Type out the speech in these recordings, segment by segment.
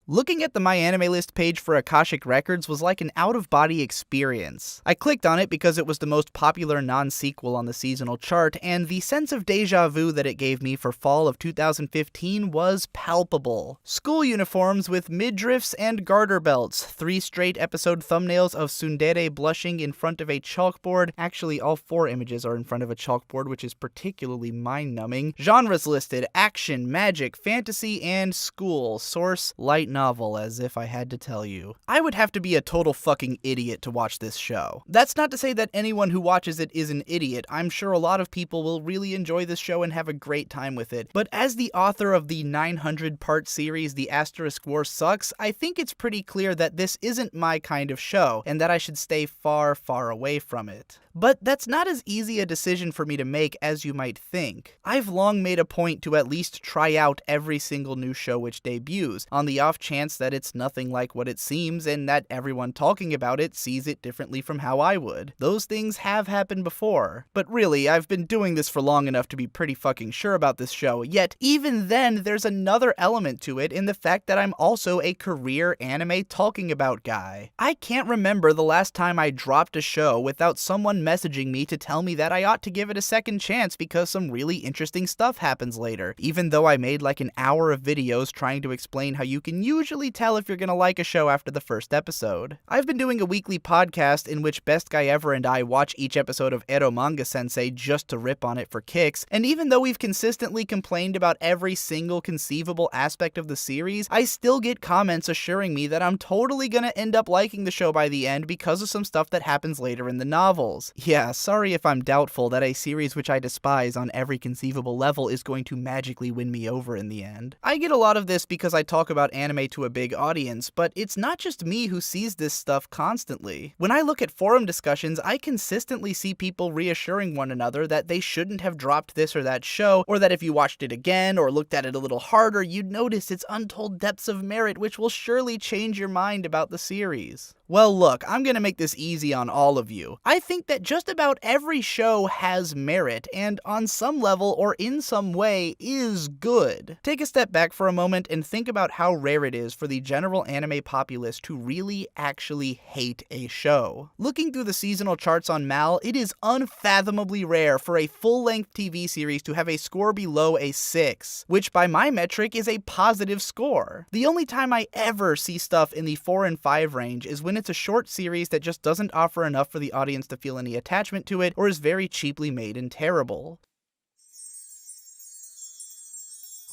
Looking at the My Anime List page for Akashic Records was like an out-of-body experience. I clicked on it because it was the most popular non-sequel on the seasonal chart, and the sense of deja vu that it gave me for fall of 2015 was palpable. School uniforms with midriffs and garter belts, 3 straight episode thumbnails of tsundere blushing in front of a chalkboard. Actually, all 4 images are in front of a chalkboard, which is particularly mind-numbing. Genres listed: action, magic, fantasy, and school. Source: light novel, as if I had to tell you. I would have to be a total fucking idiot to watch this show. That's not to say that anyone who watches it is an idiot. I'm sure a lot of people will really enjoy this show and have a great time with it. But as the author of the 900-part series The Asterisk War Sucks, I think it's pretty clear that this isn't my kind of show, and that I should stay far, far away from it. But that's not as easy a decision for me to make as you might think. I've long made a point to at least try out every single new show which debuts, on the off chance that it's nothing like what it seems and that everyone talking about it sees it differently from how I would. Those things have happened before. But really, I've been doing this for long enough to be pretty fucking sure about this show, yet even then there's another element to it in the fact that I'm also a career anime talking about guy. I can't remember the last time I dropped a show without someone messaging me to tell me that I ought to give it a second chance because some really interesting stuff happens later, even though I made like an hour of videos trying to explain how you can usually tell if you're gonna like a show after the first episode. I've been doing a weekly podcast in which Best Guy Ever and I watch each episode of Ero Manga Sensei just to rip on it for kicks, and even though we've consistently complained about every single conceivable aspect of the series, I still get comments assuring me that I'm totally gonna end up liking the show by the end because of some stuff that happens later in the novels. Yeah, sorry if I'm doubtful that a series which I despise on every conceivable level is going to magically win me over in the end. I get a lot of this because I talk about anime to a big audience, but it's not just me who sees this stuff constantly. When I look at forum discussions, I consistently see people reassuring one another that they shouldn't have dropped this or that show, or that if you watched it again or looked at it a little harder, you'd notice its untold depths of merit which will surely change your mind about the series. Well, look, I'm gonna make this easy on all of you. I think that just about every show has merit, and on some level or in some way is good. Take a step back for a moment and think about how rare it is for the general anime populace to really actually hate a show. Looking through the seasonal charts on MAL, it is unfathomably rare for a full-length TV series to have a score below a 6, which by my metric is a positive score. The only time I ever see stuff in the 4 and 5 range is when it's a short series that just doesn't offer enough for the audience to feel any attachment to it, or is very cheaply made and terrible.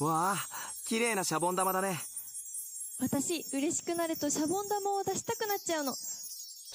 わあ、綺麗なシャボン玉だね。私、嬉しくなるとシャボン玉を出したくなっちゃうの。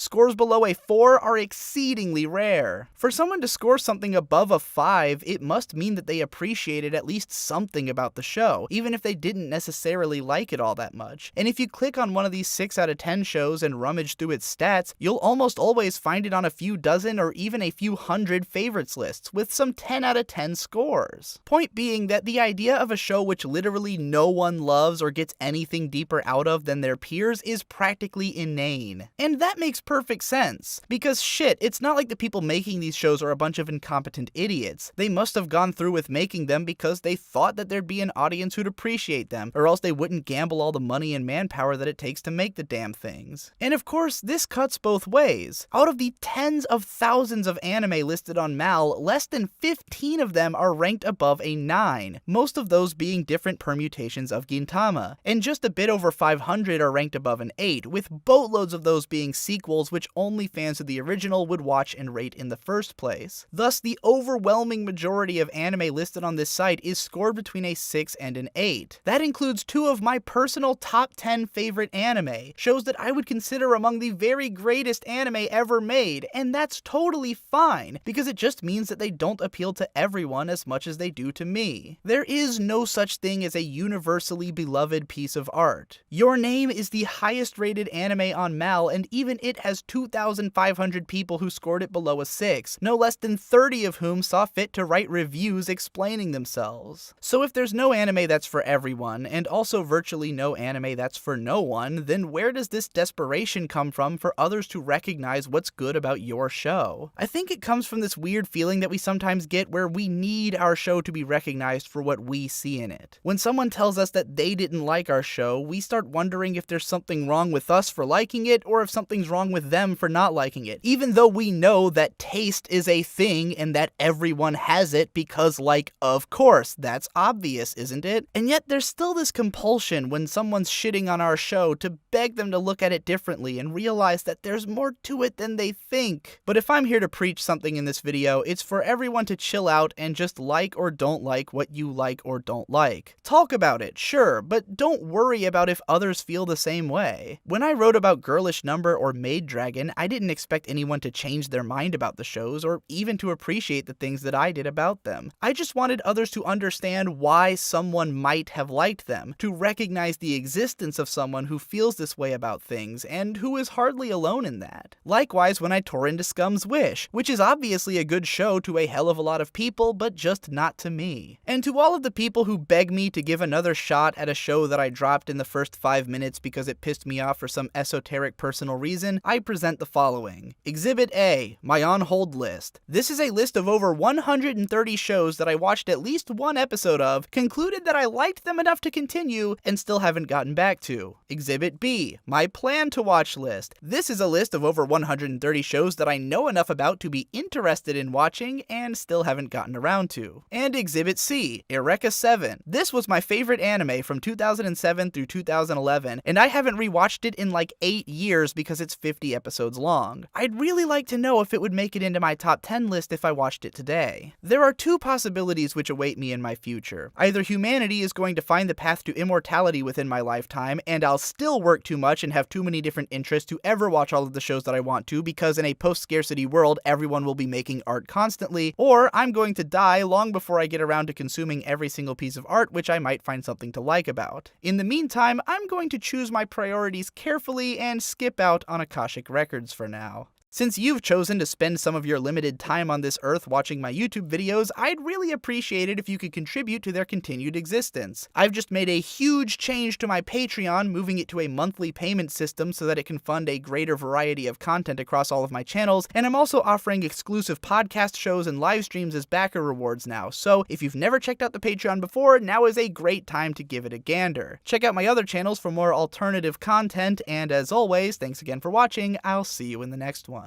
Scores below a 4 are exceedingly rare. For someone to score something above a 5, it must mean that they appreciated at least something about the show, even if they didn't necessarily like it all that much. And if you click on one of these 6 out of 10 shows and rummage through its stats, you'll almost always find it on a few dozen or even a few hundred favorites lists, with some 10 out of 10 scores. Point being that the idea of a show which literally no one loves or gets anything deeper out of than their peers is practically inane. And that makes perfect sense. Because shit, it's not like the people making these shows are a bunch of incompetent idiots. They must have gone through with making them because they thought that there'd be an audience who'd appreciate them, or else they wouldn't gamble all the money and manpower that it takes to make the damn things. And of course, this cuts both ways. Out of the tens of thousands of anime listed on MAL, less than 15 of them are ranked above a 9, most of those being different permutations of Gintama, and just a bit over 500 are ranked above an 8, with boatloads of those being sequels which only fans of the original would watch and rate in the first place. Thus, the overwhelming majority of anime listed on this site is scored between a 6 and an 8. That includes 2 of my personal top 10 favorite anime, shows that I would consider among the very greatest anime ever made, and that's totally fine, because it just means that they don't appeal to everyone as much as they do to me. There is no such thing as a universally beloved piece of art. Your Name is the highest rated anime on MAL, and even it has has 2,500 people who scored it below a 6, no less than 30 of whom saw fit to write reviews explaining themselves. So if there's no anime that's for everyone, and also virtually no anime that's for no one, then where does this desperation come from for others to recognize what's good about your show? I think it comes from this weird feeling that we sometimes get where we need our show to be recognized for what we see in it. When someone tells us that they didn't like our show, we start wondering if there's something wrong with us for liking it, or if something's wrong with them for not liking it, even though we know that taste is a thing and that everyone has it because, like, of course, that's obvious, isn't it? And yet there's still this compulsion when someone's shitting on our show to beg them to look at it differently and realize that there's more to it than they think. But if I'm here to preach something in this video, it's for everyone to chill out and just like or don't like what you like or don't like. Talk about it, sure, but don't worry about if others feel the same way. When I wrote about Girlish Number or Maid Dragon, I didn't expect anyone to change their mind about the shows or even to appreciate the things that I did about them. I just wanted others to understand why someone might have liked them, to recognize the existence of someone who feels this way about things and who is hardly alone in that. Likewise, when I tore into Scum's Wish, which is obviously a good show to a hell of a lot of people, but just not to me. And to all of the people who beg me to give another shot at a show that I dropped in the first 5 minutes because it pissed me off for some esoteric personal reason, I present the following. Exhibit A, my on-hold list. This is a list of over 130 shows that I watched at least one episode of, concluded that I liked them enough to continue, and still haven't gotten back to. Exhibit B, my plan to watch list. This is a list of over 130 shows that I know enough about to be interested in watching and still haven't gotten around to. And Exhibit C, Eureka 7. This was my favorite anime from 2007 through 2011, and I haven't rewatched it in like 8 years because it's 50 episodes long. I'd really like to know if it would make it into my top 10 list if I watched it today. There are two possibilities which await me in my future. Either humanity is going to find the path to immortality within my lifetime, and I'll still work too much and have too many different interests to ever watch all of the shows that I want to, because in a post-scarcity world, everyone will be making art constantly, or I'm going to die long before I get around to consuming every single piece of art which I might find something to like about. In the meantime, I'm going to choose my priorities carefully and skip out on Akashic Records for now. Since you've chosen to spend some of your limited time on this earth watching my YouTube videos, I'd really appreciate it if you could contribute to their continued existence. I've just made a huge change to my Patreon, moving it to a monthly payment system so that it can fund a greater variety of content across all of my channels, and I'm also offering exclusive podcast shows and live streams as backer rewards now, so if you've never checked out the Patreon before, now is a great time to give it a gander. Check out my other channels for more alternative content, and as always, thanks again for watching. I'll see you in the next one.